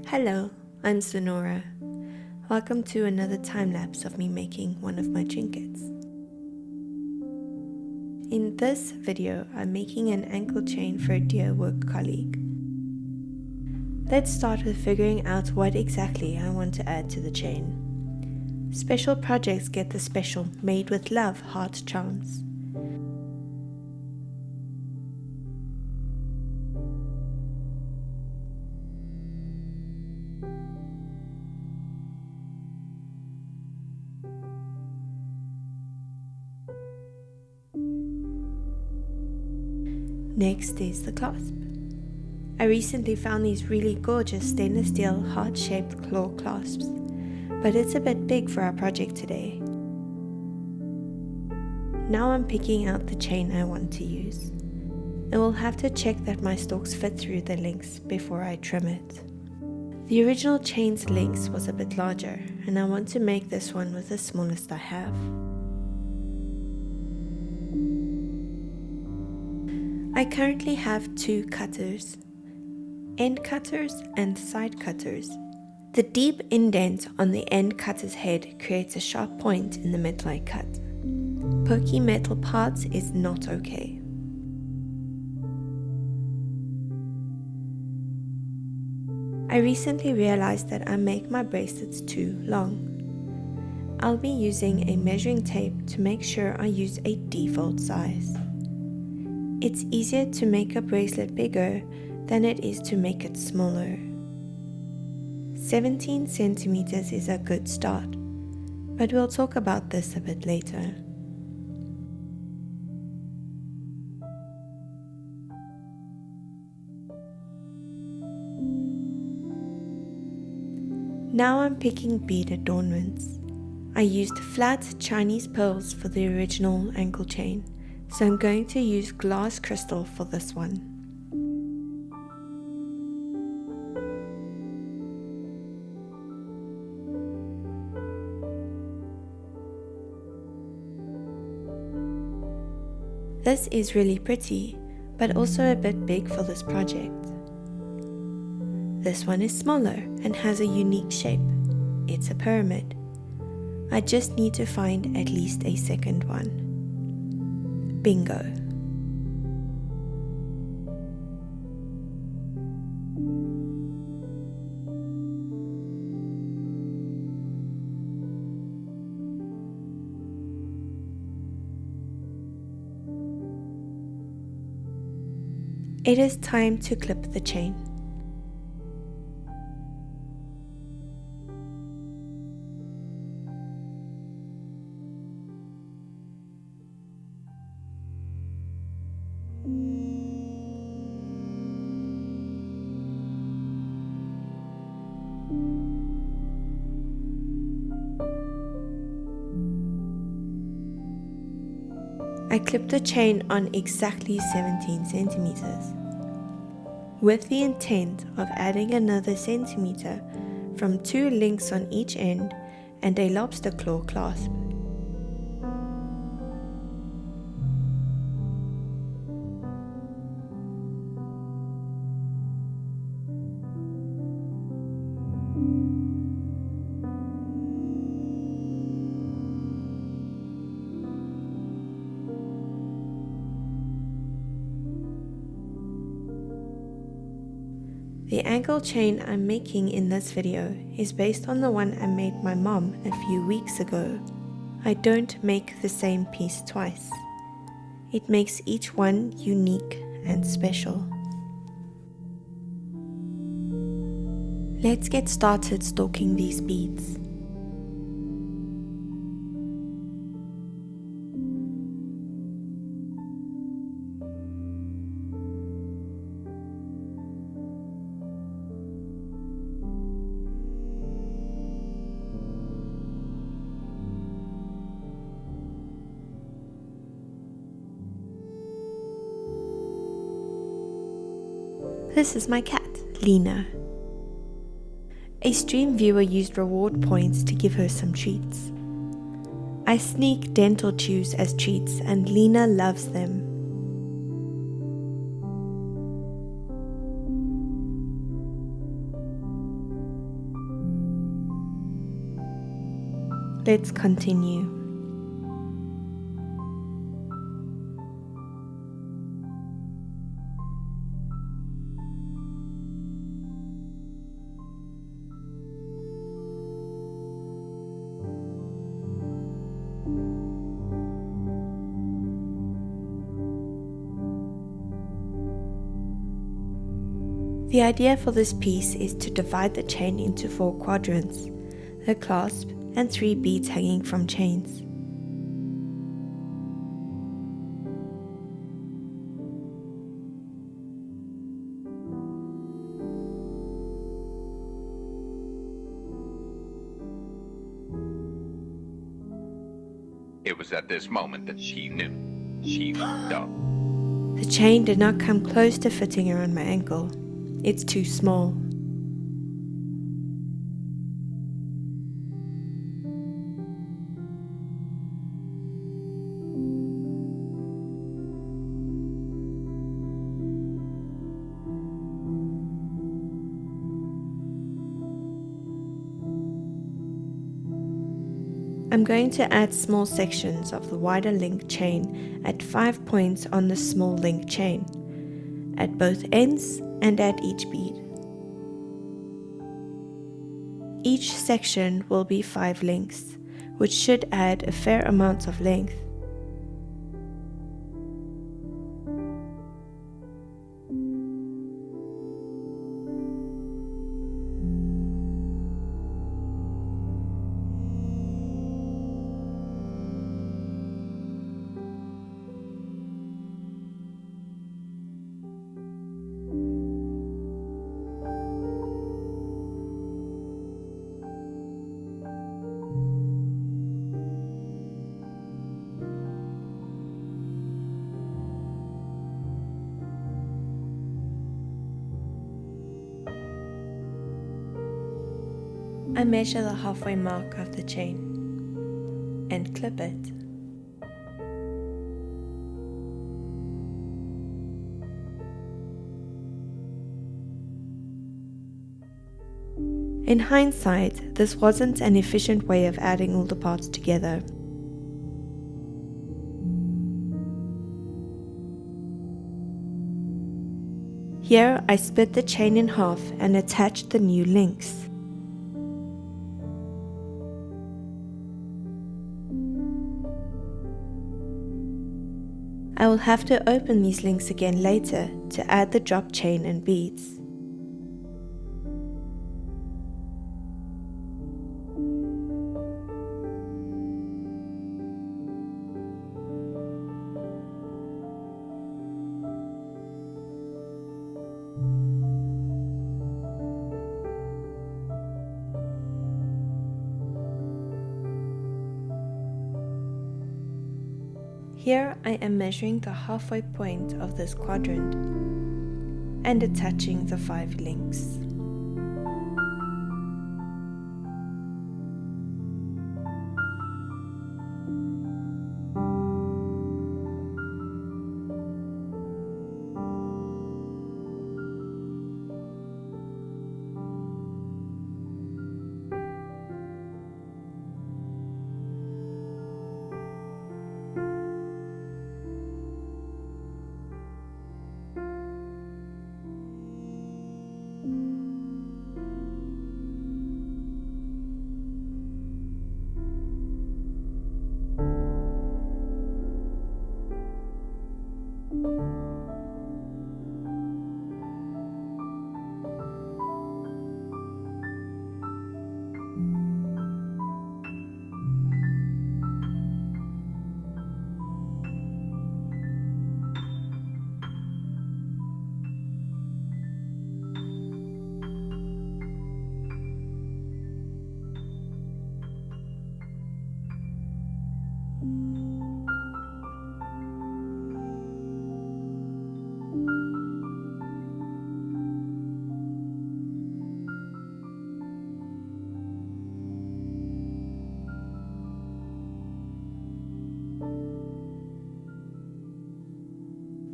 Hello, I'm Sonora. Welcome to another time lapse of me making one of my trinkets. In this video, I'm making an ankle chain for a dear work colleague. Let's start with figuring out what exactly I want to add to the chain. Special projects get the special made with love heart charms. Next is the clasp. I recently found these really gorgeous stainless steel heart-shaped claw clasps, but it's a bit big for our project today. Now I'm picking out the chain I want to use. I will have to check that my stalks fit through the links before I trim it. The original chain's length was a bit larger, and I want to make this one with the smallest I have. I currently have two cutters, end cutters and side cutters. The deep indent on the end cutter's head creates a sharp point in the metal I cut. Pokey metal parts is not okay. I recently realized that I make my bracelets too long. I'll be using a measuring tape to make sure I use a default size. It's easier to make a bracelet bigger than it is to make it smaller. 17 centimeters is a good start, but we'll talk about this a bit later. Now I'm picking bead adornments. I used flat Chinese pearls for the original ankle chain, so I'm going to use glass crystal for this one. This is really pretty, but also a bit big for this project. This one is smaller and has a unique shape. It's a pyramid. I just need to find at least a second one. Bingo. It is time to clip the chain. I clipped the chain on exactly 17 centimeters, with the intent of adding another centimeter from 2 links on each end and a lobster claw clasp. The ankle chain I'm making in this video is based on the one I made my mom a few weeks ago. I don't make the same piece twice. It makes each one unique and special. Let's get started stalking these beads. This is my cat, Lena. A stream viewer used reward points to give her some treats. I sneak dental chews as treats and Lena loves them. Let's continue. The idea for this piece is to divide the chain into 4 quadrants, the clasp and 3 beads hanging from chains. It was at this moment that she knew. She fucked up. The chain did not come close to fitting around my ankle. It's too small. I'm going to add small sections of the wider link chain at 5 points on the small link chain, at both ends and at each bead. Each section will be 5 links, which should add a fair amount of length. I measure the halfway mark of the chain and clip it. In hindsight, this wasn't an efficient way of adding all the parts together. Here I split the chain in half and attached the new links. I will have to open these links again later to add the drop chain and beads. Here I am measuring the halfway point of this quadrant and attaching the 5 links.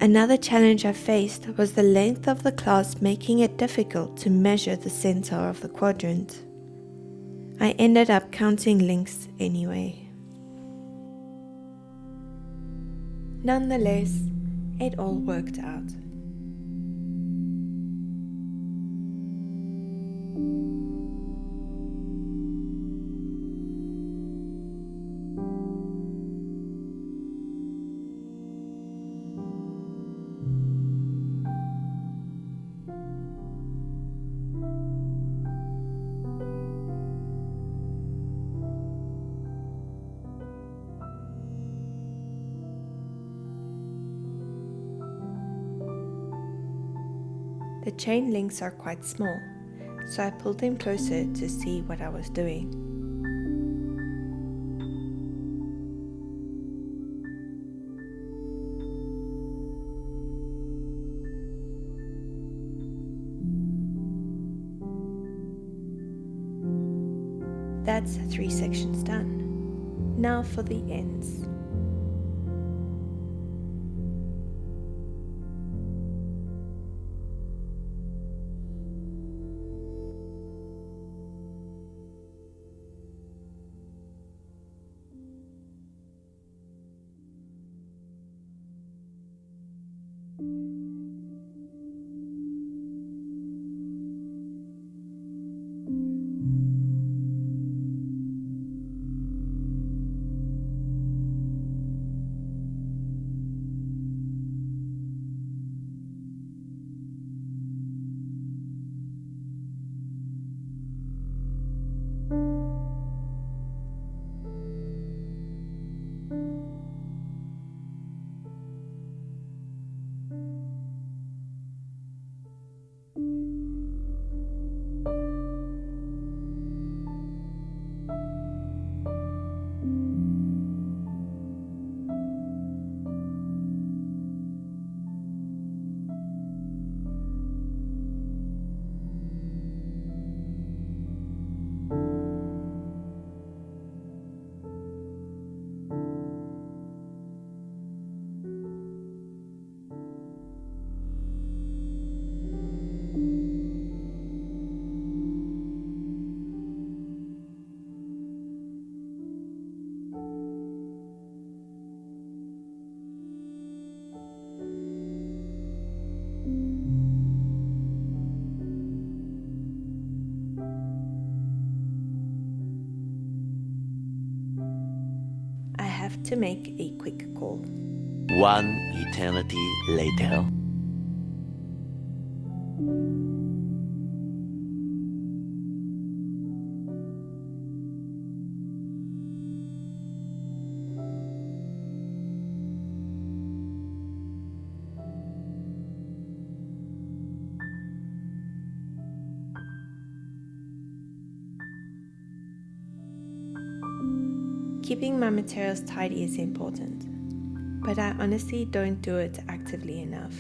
Another challenge I faced was the length of the clasp, making it difficult to measure the center of the quadrant. I ended up counting links anyway. Nonetheless, it all worked out. The chain links are quite small, so I pulled them closer to see what I was doing. That's 3 sections done. Now for the ends. I have to make a quick call. One eternity later. Keeping my materials tidy is important, but I honestly don't do it actively enough.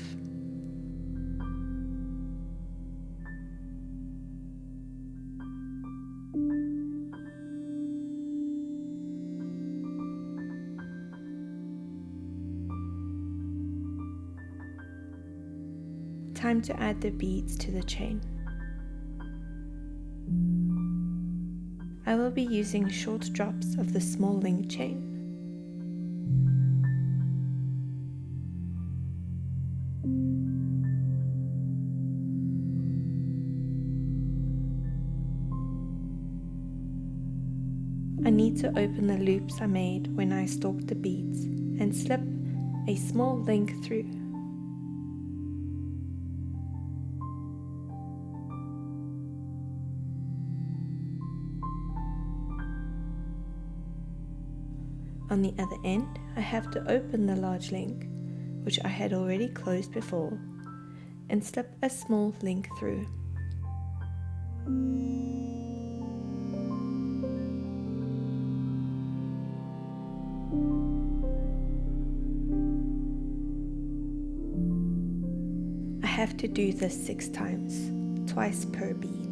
Time to add the beads to the chain. I will be using short drops of the small link chain. I need to open the loops I made when I stalked the beads and slip a small link through. On the other end, I have to open the large link, which I had already closed before, and slip a small link through. I have to do this 6 times, twice per bead.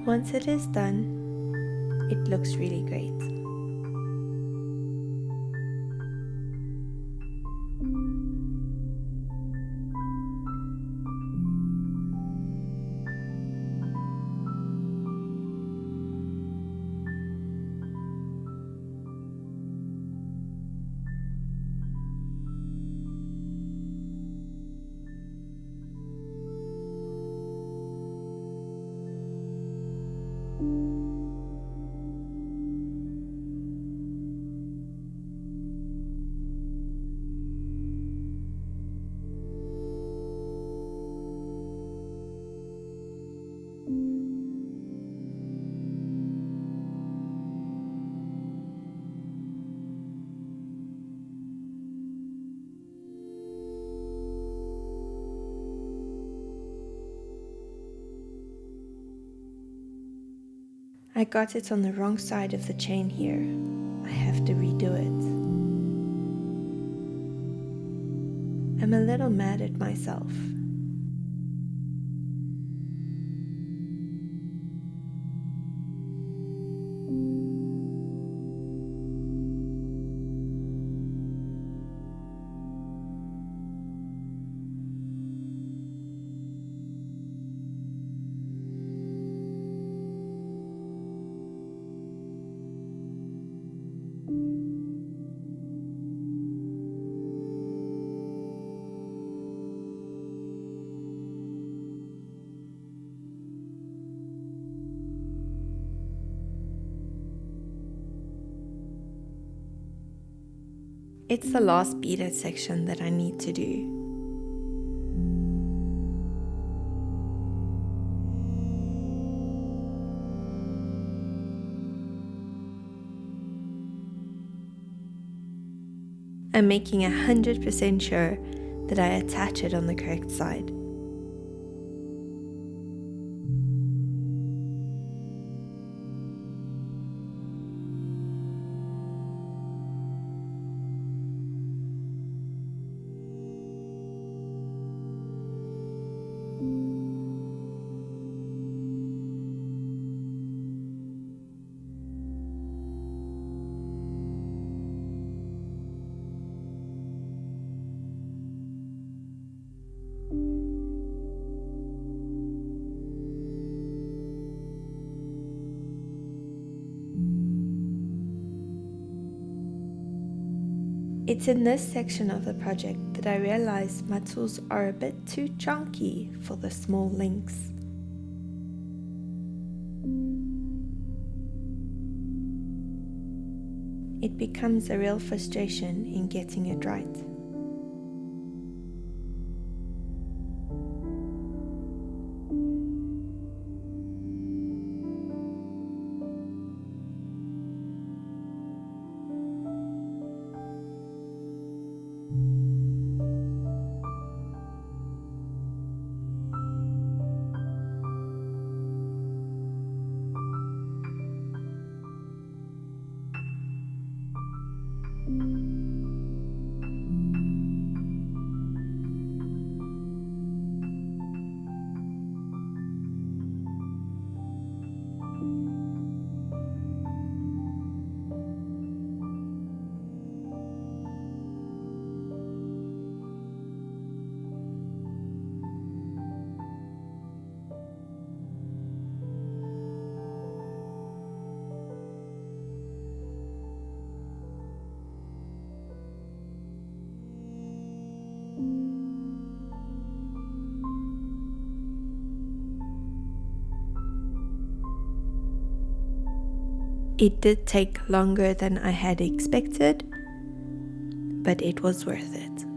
Once it is done, it looks really great. I got it on the wrong side of the chain here. I have to redo it. I'm a little mad at myself. It's the last beaded section that I need to do. I'm making 100% sure that I attach it on the correct side. It's in this section of the project that I realized my tools are a bit too chunky for the small links. It becomes a real frustration in getting it right. It did take longer than I had expected, but it was worth it.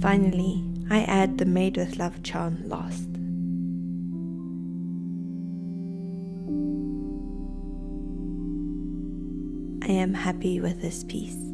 Finally, I add the Made with Love charm last. I am happy with this piece.